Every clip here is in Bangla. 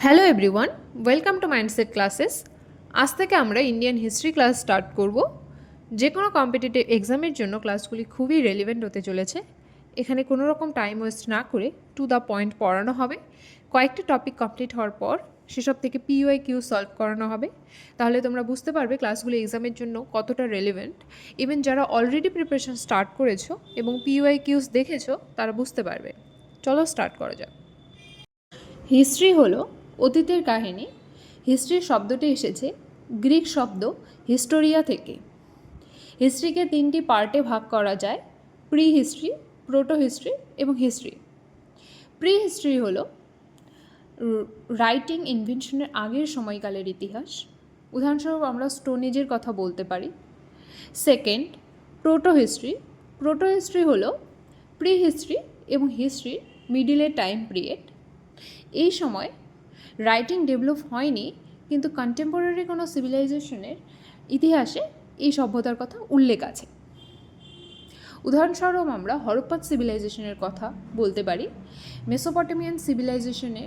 Hello everyone, welcome to mindset classes. আজ থেকে আমরা ইন্ডিয়ান হিস্ট্রি ক্লাস স্টার্ট করব। যে কোনো কম্পিটিটিভ এক্সামের জন্য ক্লাসগুলি খুবই রেলিভেন্ট হতে চলেছে। এখানে কোনো রকম টাইম ওয়েস্ট না করে টু দ্য পয়েন্ট পড়ানো হবে। কয়েকটি টপিক কমপ্লিট হওয়ার পর সেসব থেকে পিওয়াই কিউ সলভ করানো হবে। তাহলে তোমরা বুঝতে পারবে ক্লাসগুলি এক্সামের জন্য কতটা রেলিভেন্ট। ইভেন যারা অলরেডি প্রিপারেশন স্টার্ট করেছো এবং পিওয়াই কিউস দেখেছো তারা বুঝতে পারবে। চলো স্টার্ট করা যাক। হিস্ট্রি হলো অতীতের কাহিনী। হিস্ট্রি শব্দটি এসেছে গ্রিক শব্দ হিস্টোরিয়া থেকে। হিস্ট্রিকে তিনটি পার্টে ভাগ করা যায়: প্রি হিস্ট্রি, প্রোটো হিস্ট্রি এবং হিস্ট্রি। প্রি হিস্ট্রি হলো রাইটিং ইনভেনশনের আগের সময়কালের ইতিহাস। উদাহরণস্বরূপ আমরা স্টোন এজের কথা বলতে পারি। Second, proto history. Proto history হলো প্রি হিস্ট্রি এবং হিস্ট্রির মিডিলের টাইম পিরিয়ড। এই সময় রাইটিং ডেভেলপ হয়নি, কিন্তু কন্টেম্পোরারি কোনো সিভিলাইজেশনের ইতিহাসে এই সভ্যতার কথা উল্লেখ আছে। উদাহরণস্বরূপ আমরা হরপ্পান সিভিলাইজেশনের কথা বলতে পারি। মেসোপটেমিয়ান সিভিলাইজেশনে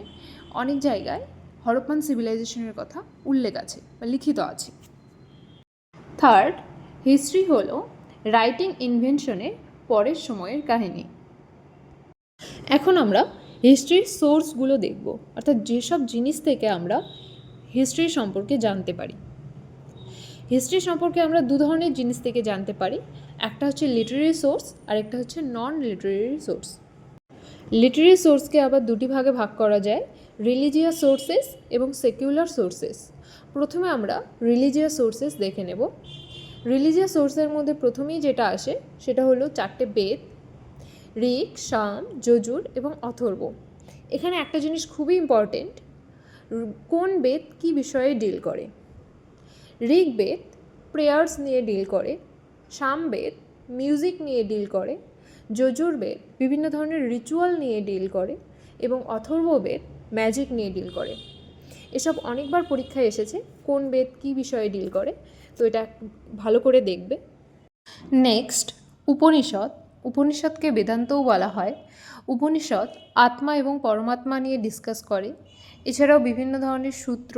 অনেক জায়গায় হরপ্পান সিভিলাইজেশনের কথা উল্লেখ আছে বা লিখিত আছে। থার্ড, হিস্ট্রি হলো রাইটিং ইনভেনশনের পরের সময়ের কাহিনী। এখন আমরা হিস্ট্রির সোর্সগুলো দেখব, অর্থাৎ যেসব জিনিস থেকে আমরা হিস্ট্রি সম্পর্কে জানতে পারি। হিস্ট্রি সম্পর্কে আমরা দু ধরনের জিনিস থেকে জানতে পারি। একটা হচ্ছে লিটারেরি সোর্স আর একটা হচ্ছে নন লিটারেরি সোর্স। লিটারেরি সোর্সকে আবার দুটি ভাগে ভাগ করা যায়: রিলিজিয়াস সোর্সেস এবং সেকুলার সোর্সেস। প্রথমে আমরা রিলিজিয়াস সোর্সেস দেখে নেব। রিলিজিয়াস সোর্সের মধ্যে প্রথমেই যেটা আসে সেটা হলো 4টে বেদ: ঋক, সাম, যজুর এবং অথর্ব। এখানে একটা জিনিস খুবই ইম্পর্টেন্ট, কোন বেদ কী বিষয়ে ডিল করে। ঋগ্বেদ প্রেয়ার্স নিয়ে ডিল করে, সামবেদ মিউজিক নিয়ে ডিল করে, যজুর্বেদ বিভিন্ন ধরনের রিচুয়াল নিয়ে ডিল করে এবং অথর্ববেদ ম্যাজিক নিয়ে ডিল করে। এসব অনেকবার পরীক্ষায় এসেছে কোন বেদ কী বিষয়ে ডিল করে, তো এটা ভালো করে দেখবে। নেক্সট, উপনিষদ। উপনিষদকে বেদান্তও বলা হয়। উপনিষদ আত্মা এবং পরমাত্মা নিয়ে ডিসকাস করে। এছাড়াও বিভিন্ন ধরনের সূত্র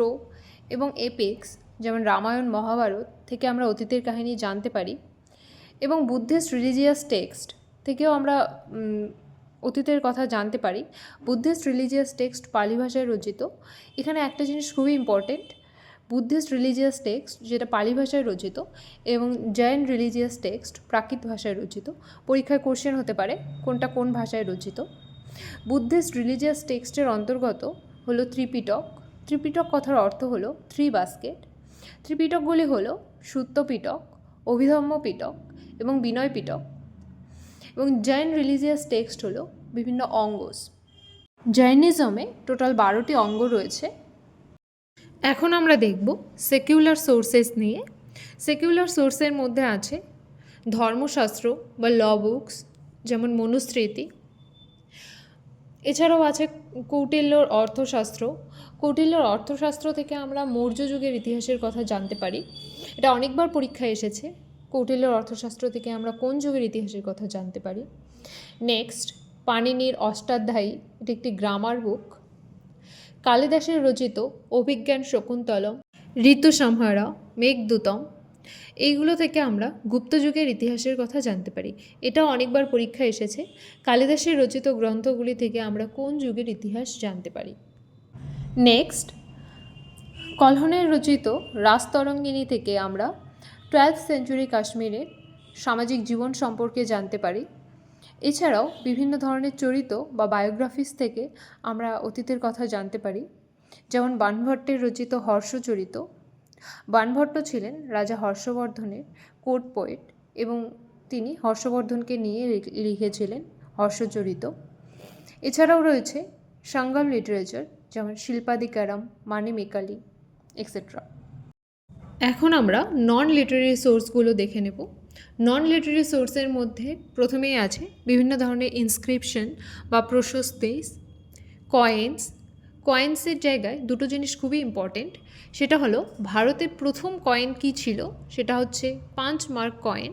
এবং এপিক্স যেমন রামায়ণ, মহাভারত থেকে আমরা অতীতের কাহিনী জানতে পারি। এবং বুদ্ধিস্ট রিলিজিয়াস টেক্সট থেকেও আমরা অতীতের কথা জানতে পারি। বুদ্ধিস্ট রিলিজিয়াস টেক্সট পালি ভাষায় রচিত। এখানে একটা জিনিস খুবই ইম্পর্টেন্ট, বুদ্ধিস্ট রিলিজিয়াস টেক্সট যেটা পালি ভাষায় রচিত এবং জৈন রিলিজিয়াস টেক্সট প্রাকৃত ভাষায় রচিত। পরীক্ষায় কোশ্চেন হতে পারে কোনটা কোন ভাষায় রচিত। বুদ্ধিস্ট রিলিজিয়াস টেক্সটের অন্তর্গত হলো ত্রিপিটক। ত্রিপিটক কথার অর্থ হলো থ্রি বাস্কেট। ত্রিপিটকগুলি হলো সুত্ত পিটক, অভিধম্ম পিটক এবং বিনয় পিটক। এবং জৈন রিলিজিয়াস টেক্সট হলো বিভিন্ন অঙ্গস। জৈনিজমে টোটাল 12টি অঙ্গ রয়েছে। এখন আমরা দেখব সেকুলার সোর্সেস নিয়ে। সেকুলার সোর্সের মধ্যে আছে ধর্মশাস্ত্র বা ল বুকস, যেমন মনুস্মৃতি। এছাড়াও আছে কৌটিল্যর অর্থশাস্ত্র। কৌটিল্যর অর্থশাস্ত্র থেকে আমরা মৌর্য যুগের ইতিহাসের কথা জানতে পারি। এটা অনেকবার পরীক্ষায় এসেছে, কৌটিল্যর অর্থশাস্ত্র থেকে আমরা কোন যুগের ইতিহাসের কথা জানতে পারি। নেক্সট, পাণিনির অষ্টাধ্যায়ী, এটি একটি গ্রামার বুক। কালিদাসের রচিত অভিজ্ঞান শকুন্তলম, ঋতুসংহারা, মেঘদূতম, এইগুলো থেকে আমরা গুপ্ত যুগের ইতিহাসের কথা জানতে পারি। এটাও অনেকবার পরীক্ষা এসেছে, কালিদাসের রচিত গ্রন্থগুলি থেকে আমরা কোন যুগের ইতিহাস জানতে পারি। নেক্সট, কল্হণের রচিত রাজতরঙ্গিনী থেকে আমরা 12th সেঞ্চুরি কাশ্মীরের সামাজিক জীবন সম্পর্কে জানতে পারি। এছাড়াও বিভিন্ন ধরনের চরিত্র বা বায়োগ্রাফিস থেকে আমরা অতীতের কথা জানতে পারি, যেমন বাণভট্টের রচিত হর্ষচরিত। বাণভট্ট ছিলেন রাজা হর্ষবর্ধনের কোর্ট পোয়েট এবং তিনি হর্ষবর্ধনকে নিয়ে লিখেছিলেন হর্ষচরিত। এছাড়াও রয়েছে সাঙ্গাম লিটারেচার, যেমন শিল্পাদিকারাম, মানিমেকালি এক্সেট্রা। এখন আমরা নন লিটারেরি সোর্সগুলো দেখে নেব। নন লিটারেরি সোর্সের মধ্যে প্রথমেই আছে বিভিন্ন ধরনের ইনস্ক্রিপশন বা প্রশস্তিস, কয়েন্স। কয়েন্সের জায়গায় দুটো জিনিস খুবই ইম্পর্টেন্ট, সেটা হলো ভারতে প্রথম কয়েন কী ছিল, সেটা হচ্ছে 5 মার্ক কয়েন।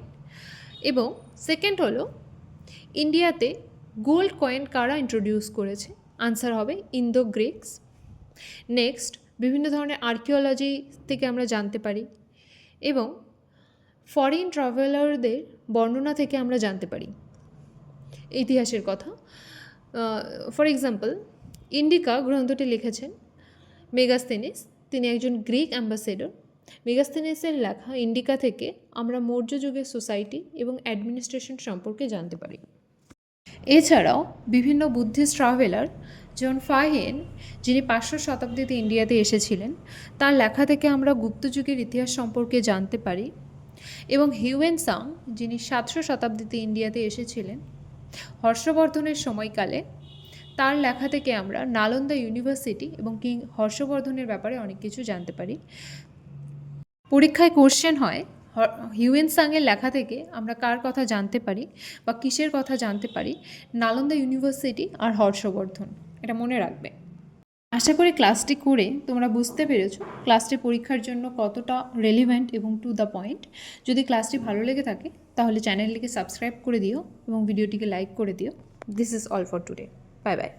এবং সেকেন্ড হলো ইন্ডিয়াতে গোল্ড কয়েন কারা ইন্ট্রোডিউস করেছে, আনসার হবে ইন্দো গ্রিকস। নেক্সট, বিভিন্ন ধরনের আর্কিওলজি থেকে আমরা জানতে পারি এবং ফরেন ট্রাভেলারদের বর্ণনা থেকে আমরা জানতে পারি ইতিহাসের কথা। ফর এক্সাম্পল, ইন্ডিকা গ্রন্থটি লিখেছেন মেগাস্থেনিস। তিনি একজন গ্রিক অ্যাম্বাসেডর। মেগাস্থেনিসের লেখা ইন্ডিকা থেকে আমরা মৌর্য যুগের সোসাইটি এবং অ্যাডমিনিস্ট্রেশন সম্পর্কে জানতে পারি। এছাড়াও বিভিন্ন বুদ্ধিস্ট ট্রাভেলার যেমন ফাহিয়েন, যিনি 500 শতাব্দীতে ইন্ডিয়াতে এসেছিলেন, তার লেখা থেকে আমরা গুপ্ত যুগের ইতিহাস সম্পর্কে জানতে পারি। এবং হিউয়েন সাং, যিনি 700 শতাব্দীতে ইন্ডিয়াতে এসেছিলেন হর্ষবর্ধনের সময়কালে, তার লেখা থেকে আমরা নালন্দা ইউনিভার্সিটি এবং কিং হর্ষবর্ধনের ব্যাপারে অনেক কিছু জানতে পারি। পরীক্ষায় কোশ্চেন হয় হিউয়েন সাংয়ের লেখা থেকে আমরা কার কথা জানতে পারি বা কিসের কথা জানতে পারি? নালন্দা ইউনিভার্সিটি আর হর্ষবর্ধন। এটা মনে রাখবে। আশা করি ক্লাসটি করে তোমরা বুঝতে পেরেছো ক্লাসটি পরীক্ষার জন্য কতটা রেলিভেন্ট এবং টু দ্য পয়েন্ট। যদি ক্লাসটি ভালো লেগে থাকে তাহলে চ্যানেলটিকে সাবস্ক্রাইব করে দিও এবং ভিডিওটিকে লাইক করে দিও। This is all for today. Bye bye.